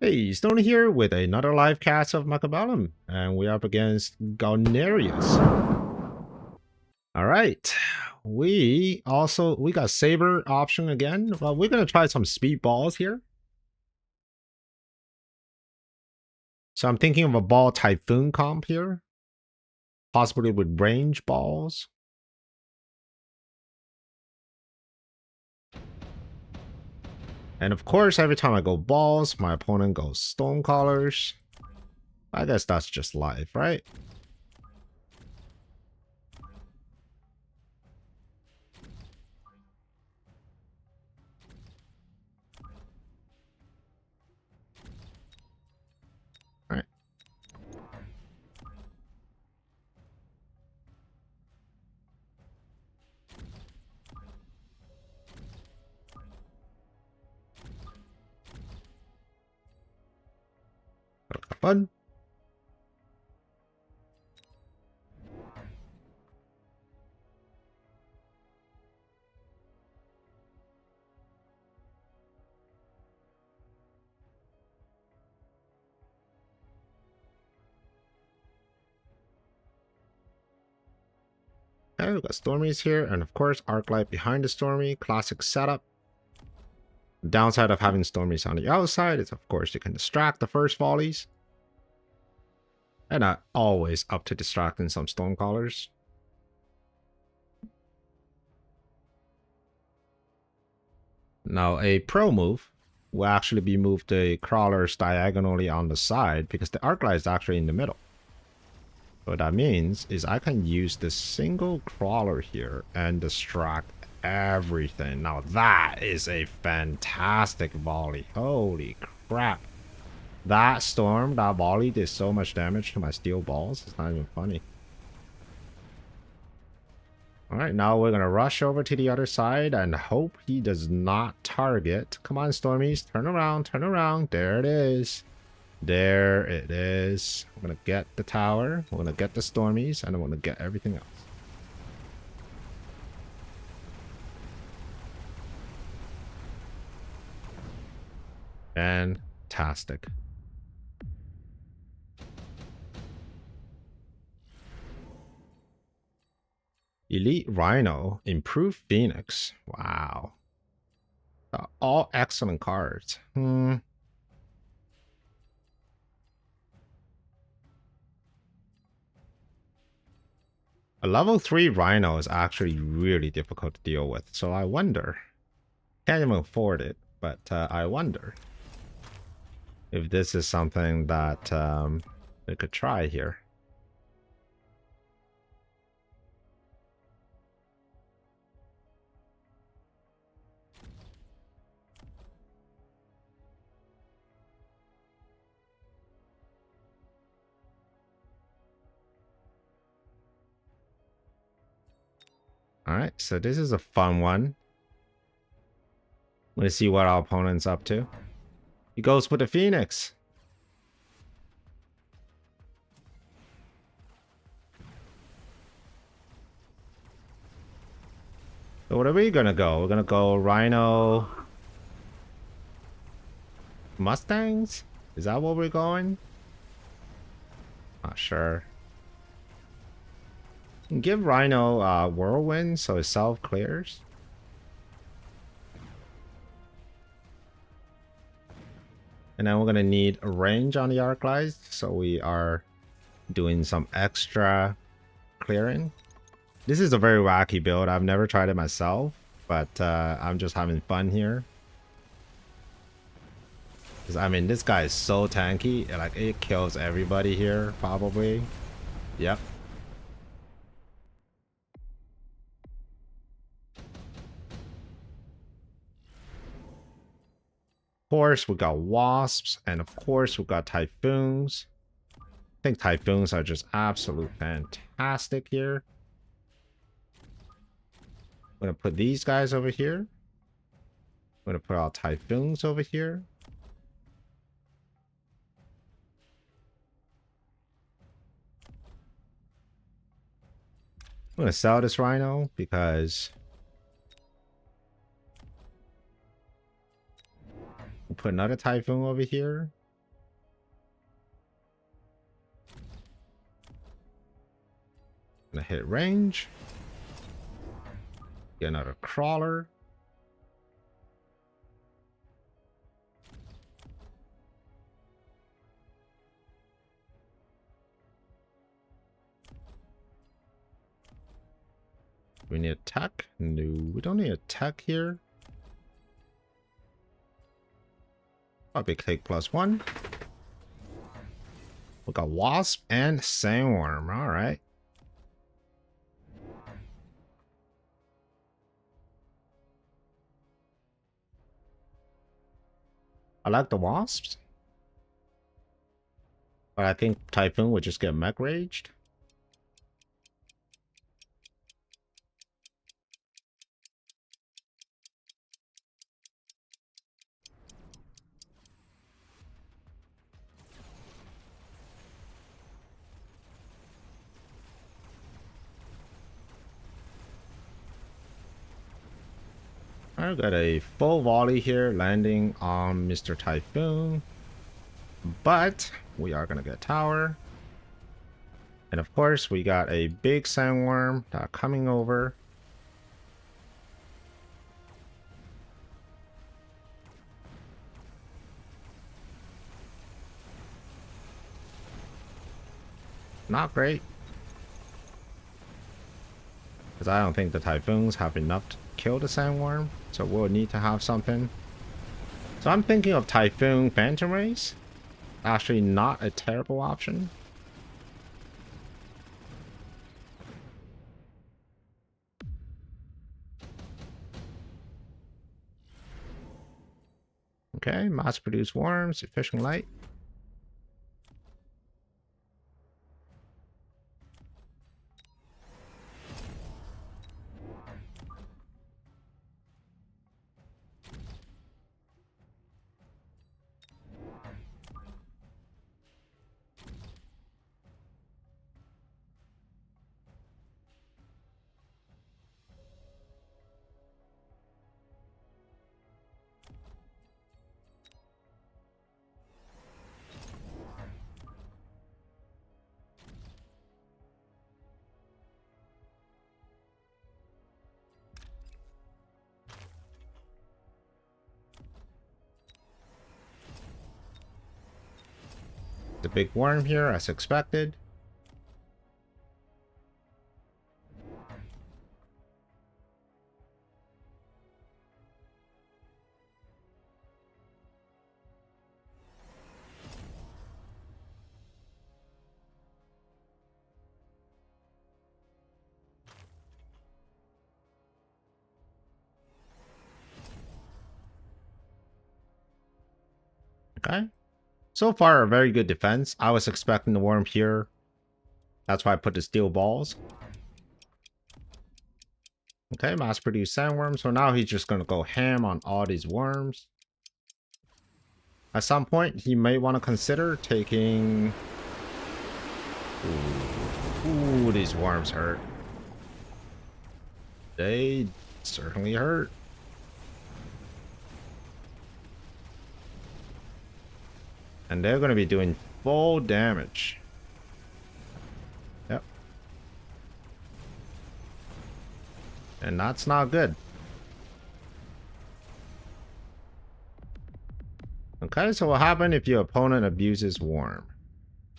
Hey, Stoney here with another live cast of Mechabellum, and we're up against Galnerius. All right, we got Saber option again. Well, we're gonna try some speedballs here. So I'm thinking of a ball typhoon comp here, possibly with range balls. And of course, every time I go balls, my opponent goes stonecallers. I guess that's just life, right? All right. Fun. Okay, we've got Stormies here, and of course, Arclight behind the Stormy. Classic setup. The downside of having Stormies on the outside is, of course, you can distract the first volleys. And not always up to distracting some Stonecallers. Now, a pro move will actually be move the crawlers diagonally on the side because the Arclight is actually in the middle. What that means is I can use this single crawler here and distract everything. Now that is a fantastic volley. Holy crap. That storm, that volley did so much damage to my steel balls. It's not even funny. Alright, now we're gonna rush over to the other side and hope he does not target. Come on, Stormies. Turn around, turn around. There it is. There it is. I'm gonna get the tower. I'm gonna get the Stormies, and I'm gonna get everything else. Fantastic. Elite Rhino, Improved Phoenix. Wow. All excellent cards. A level 3 Rhino is actually really difficult to deal with, so I wonder. Can't even afford it, but I wonder if this is something that we could try here. Alright, so this is a fun one. Let's see what our opponent's up to. He goes with the Phoenix. So what are we gonna go? We're gonna go Rhino... Mustangs? Is that what we're going? Not sure. Give Rhino Whirlwind so it self-clears. And then we're going to need a range on the Arclight, so we are doing some extra clearing. This is a very wacky build. I've never tried it myself, but I'm just having fun here. I mean, this guy is so tanky. Like, it kills everybody here, probably. Yep. Of course, we got wasps, and of course, we got typhoons. I think typhoons are just absolute fantastic here. I'm gonna put these guys over here. I'm gonna put our typhoons over here. I'm gonna sell this Rhino because we'll put another typhoon over here. Gonna hit range. Get another crawler. We need a tech? No, we don't need a tech here. Probably click +1. We got wasp and sandworm. All right. I like the wasps, but I think Typhoon would just get mech raged. I got a full volley here landing on Mr. Typhoon, but we are gonna get tower. And of course, we got a big sandworm coming over. Not great, because I don't think the Typhoons have enough to kill the sandworm, so we'll need to have something. So I'm thinking of Typhoon Phantom Race. Actually not a terrible option. Okay, mass produce worms, efficient light. The big worm here, as expected. Okay. So far, a very good defense. I was expecting the worm here. That's why I put the steel balls. Okay, mass produced sandworms. So now he's just going to go ham on all these worms. At some point, he may want to consider taking... Ooh, these worms hurt. They certainly hurt. And they're going to be doing full damage. Yep. And that's not good. Okay, so what happens if your opponent abuses worm?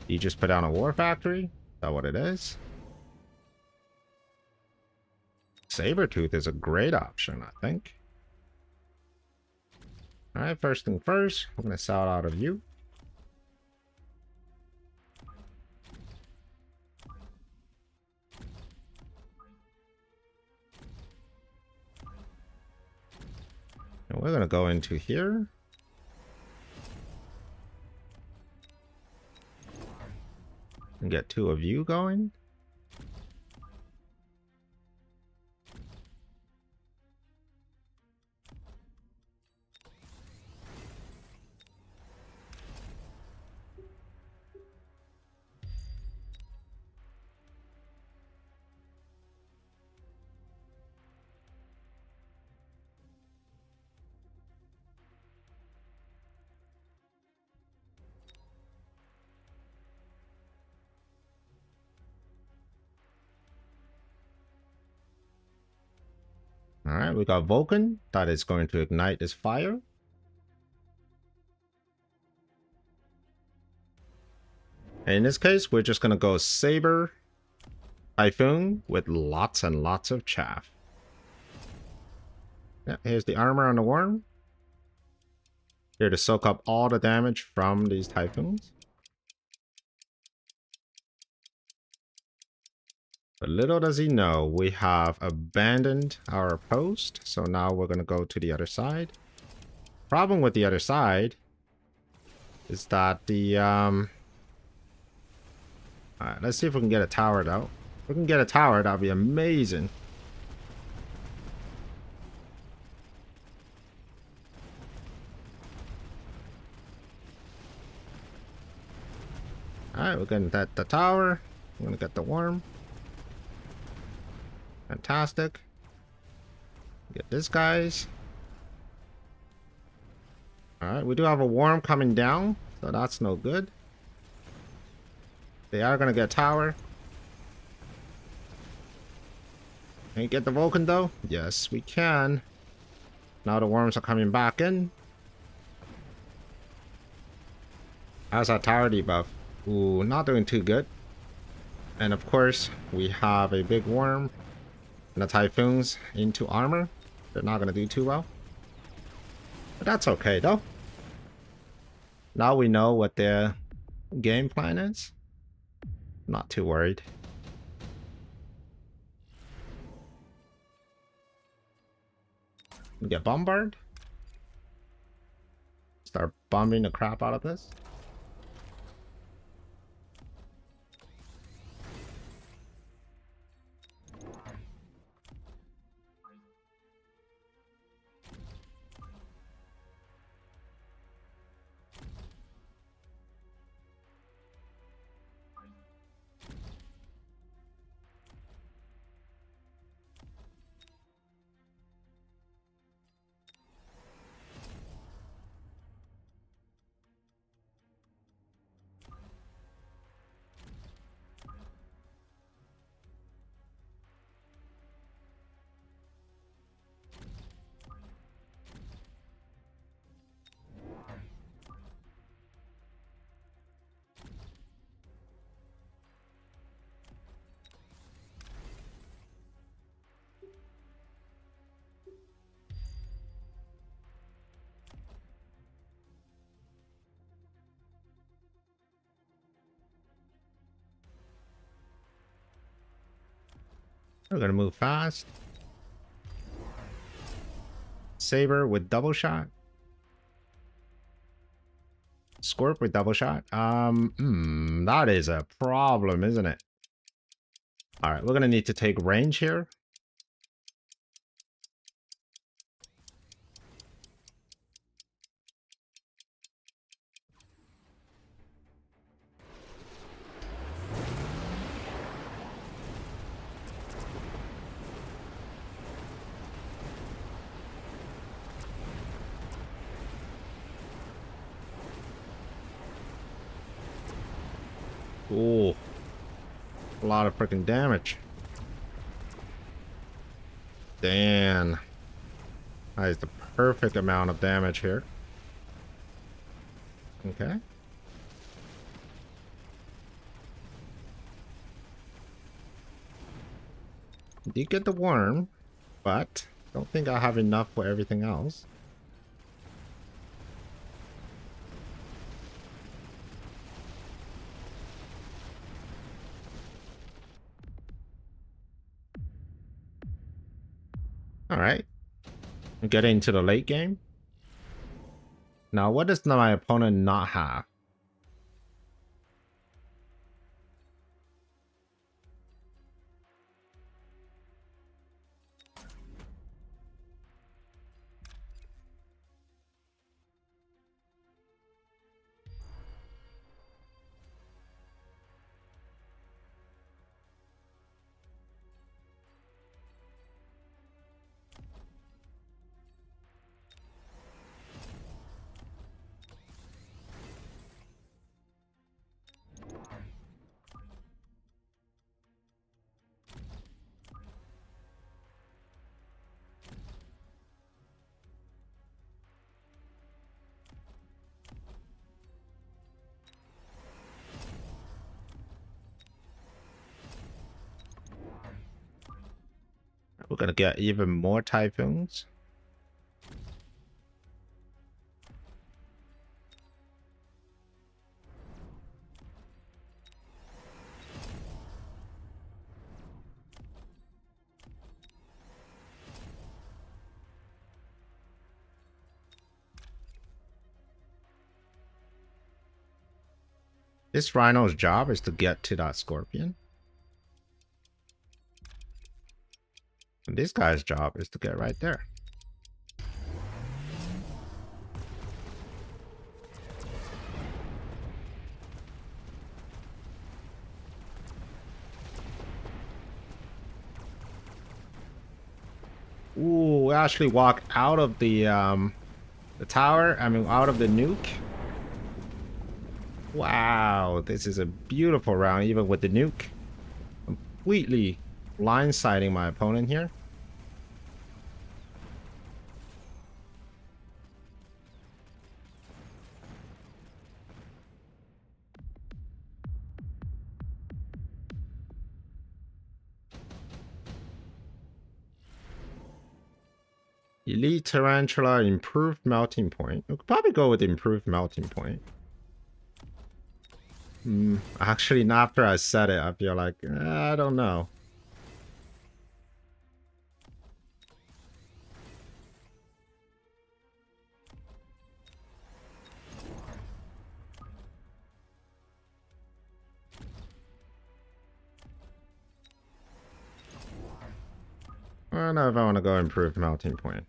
You just put down a war factory? Is that what it is? Sabertooth is a great option, I think. Alright, first thing first, I'm going to sell out of you. And we're going to go into here. And get 2 of you going. All right, we got Vulcan that is going to ignite this fire. And in this case, we're just going to go Saber Typhoon with lots and lots of chaff. Yeah, here's the armor on the worm. Here to soak up all the damage from these typhoons. But little does he know, we have abandoned our post. So now we're going to go to the other side. Problem with the other side is that the... Alright, let's see if we can get a tower though. If we can get a tower, that'd be amazing. Alright, we're getting the tower. I'm gonna get the worm. Fantastic. Get this guys. Alright, we do have a worm coming down, so that's no good. They are gonna get a tower. Can you get the Vulcan though? Yes, we can. Now the worms are coming back in. How's our tower debuff? Ooh, not doing too good. And of course, we have a big worm and the typhoons into armor. They're not going to do too well. But that's okay though. Now we know what their game plan is. Not too worried. We get bombarded. Start bombing the crap out of this. We're gonna move fast. Saber with double shot. Scorp with double shot. That is a problem, isn't it? All right, we're gonna need to take range here. Ooh, a lot of freaking damage. Damn. That is the perfect amount of damage here. Okay. Did get the worm, but don't think I have enough for everything else. All right. Get into the late game. Now, what does my opponent not have? We're gonna get even more typhoons. This Rhino's job is to get to that scorpion. And this guy's job is to get right there. Ooh, we actually walk out of the tower. I mean, out of the nuke. Wow, this is a beautiful round, even with the nuke. Completely blindsiding my opponent here. Elite Tarantula, improved melting point. We could probably go with improved melting point. Actually, after I said it, I feel like, I don't know. I don't know if I want to go improved melting point.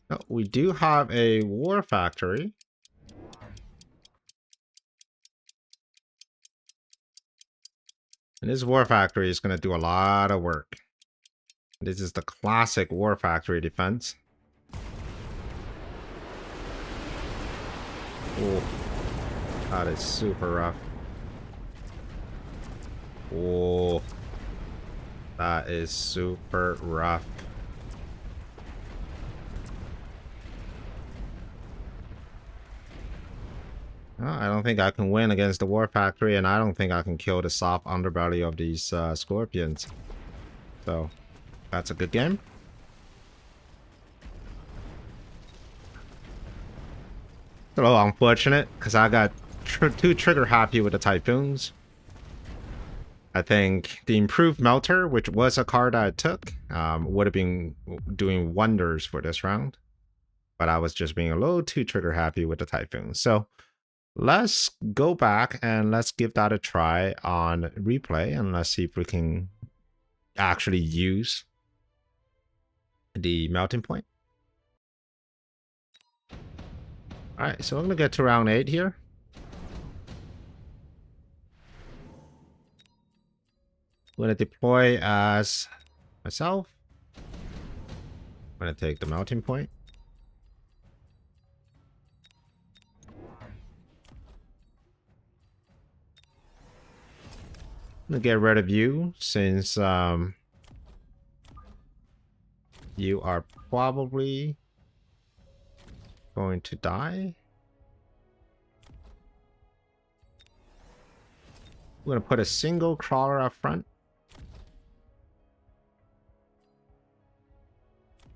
No, we do have a war factory. And this war factory is going to do a lot of work. This is the classic war factory defense. Oh, that is super rough. Oh, that is super rough. I don't think I can win against the war factory, and I don't think I can kill the soft underbelly of these scorpions. So, that's a good game. It's a little unfortunate, because I got too trigger happy with the typhoons. I think the improved melter, which was a card I took, would have been doing wonders for this round. But I was just being a little too trigger happy with the typhoon. So, let's go back and let's give that a try on replay, and let's see if we can actually use the melting point. All right, so I'm going to get to round 8 here. I'm going to deploy as myself. I'm going to take the melting point. I'm gonna get rid of you since you are probably going to die. We're gonna put a single crawler up front.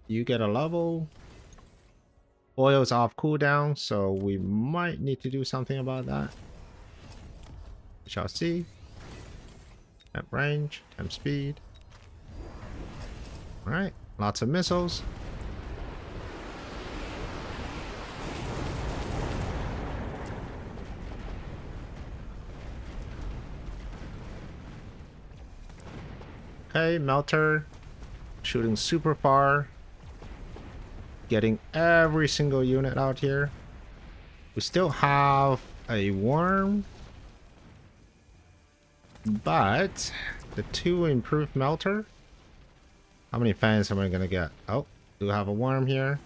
You get a level. Oil's off cooldown, so we might need to do something about that. We shall see. Temp range, temp speed. Alright, lots of missiles. Okay, melter. Shooting super far. Getting every single unit out here. We still have a worm. But the 2 improved melter. How many fans am I gonna get? Oh, do have a worm here.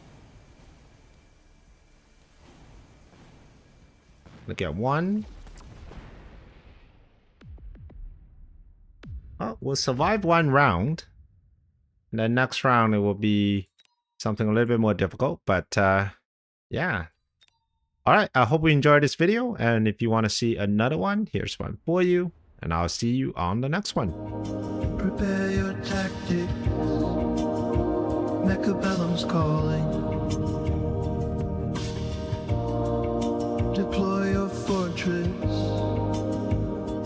Look at 1. Oh, we'll survive 1 round. And then next round it will be something a little bit more difficult, but yeah. Alright, I hope you enjoyed this video, and if you want to see another one, here's one for you, and I'll see you on the next one. Prepare your tactics. Mechabellum's calling. Deploy your fortress.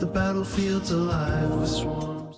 The battlefield's alive with swarms.